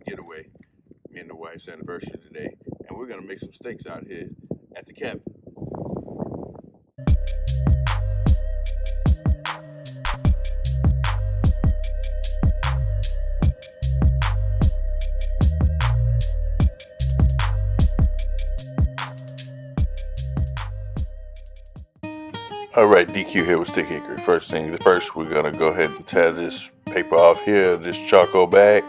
getaway. Me and the wife's anniversary today, and we're gonna make some steaks out here at the cabin. Alright, DQ here with Stick Hickory. First thing first, we're going to go ahead and tear this paper off here, this charcoal bag,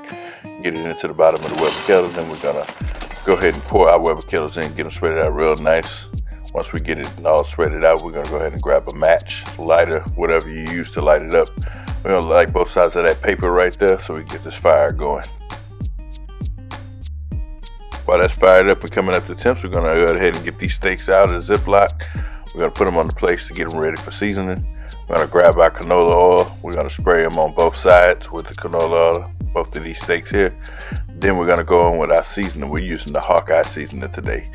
get it into the bottom of the Weber kettle. Then we're going to go ahead and pour our Weber kettles in, get them spread out real nice. Once we get it all spreaded out, we're going to go ahead and grab a match, lighter, whatever you use to light it up. We're going to light both sides of that paper right there so we can get this fire going. While that's fired up and coming up to temps, we're going to go ahead and get these steaks out of the Ziploc. We're going to put them on the plates to get them ready for seasoning. We're going to grab our canola oil. We're going to spray them on both sides with the canola oil, both of these steaks here. Then we're going to go on with our seasoning. We're using the Hawkeye seasoning today.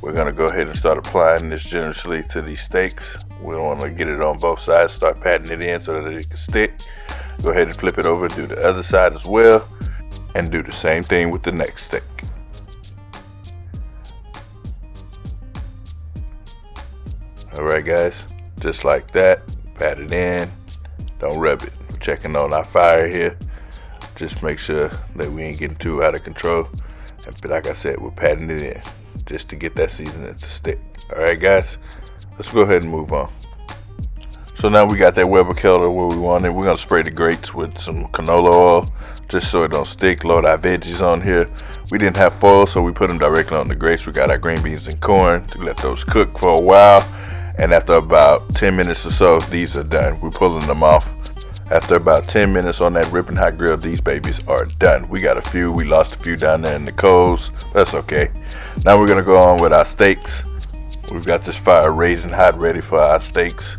We're going to go ahead and start applying this generously to these steaks. We want to get it on both sides, start patting it in so that it can stick. Go ahead and flip it over, do the other side as well, and do the same thing with the next steak. Alright guys, just like that, pat it in, don't rub it. We're checking on our fire here, just make sure that we ain't getting too out of control. And like I said, we're patting it in, just to get that seasoning to stick. Alright guys, let's go ahead and move on. So now we got that Weber kettle where we want it. We're going to spray the grates with some canola oil, just so it don't stick. Load our veggies on here. We didn't have foil, so we put them directly on the grates. We got our green beans and corn to let those cook for a while. And after about 10 minutes or so, these are done. We're pulling them off. After about 10 minutes on that ripping hot grill, these babies are done. We got a few. We lost a few down there in the coals. That's okay. Now we're going to go on with our steaks. We've got this fire raising hot, ready for our steaks.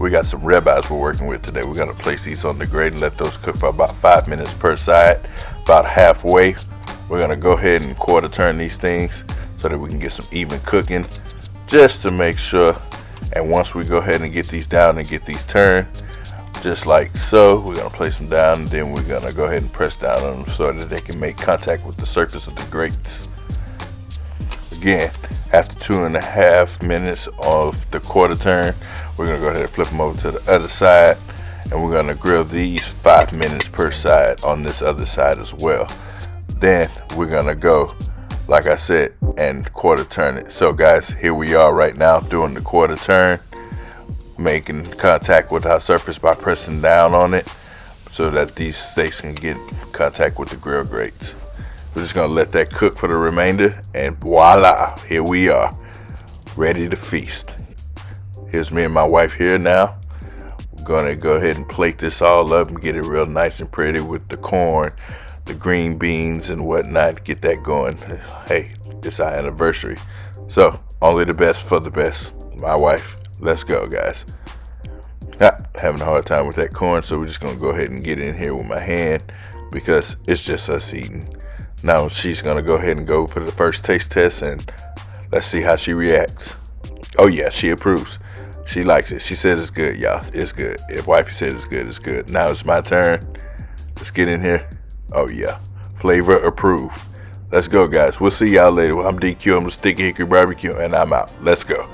We got some ribeyes we're working with today. We're going to place these on the grate and let those cook for about 5 minutes per side. About halfway, we're going to go ahead and quarter turn these things so that we can get some even cooking, just to make sure. And once we go ahead and get these down and get these turned, just like so, we're going to place them down, and then we're going to go ahead and press down on them so that they can make contact with the surface of the grates. Again, after 2.5 minutes of the quarter turn, we're going to go ahead and flip them over to the other side, and we're going to grill these 5 minutes per side on this other side as well. Then we're going to go, like I said, and quarter turn it. So guys, here we are right now doing the quarter turn, making contact with our surface by pressing down on it so that these steaks can get contact with the grill grates. We're just gonna let that cook for the remainder, and voila, here we are, ready to feast. Here's me and my wife here now. We're gonna go ahead and plate this all up and get it real nice and pretty with the corn, the green beans and whatnot, get that going. Hey, it's our anniversary, so only the best for the best. My wife, let's go guys. Having a hard time with that corn, so we're just gonna go ahead and get in here with my hand because it's just us eating. Now she's gonna go ahead and go for the first taste test, and let's see how she reacts. Oh yeah, she approves. She likes it. She said it's good, y'all. It's good. If wifey said it's good, it's good. Now it's my turn. Let's get in here. Oh yeah, flavor approved. Let's go guys. We'll see y'all later. I'm DQ. I'm the Sticky Hickory Barbecue, and I'm out. Let's go.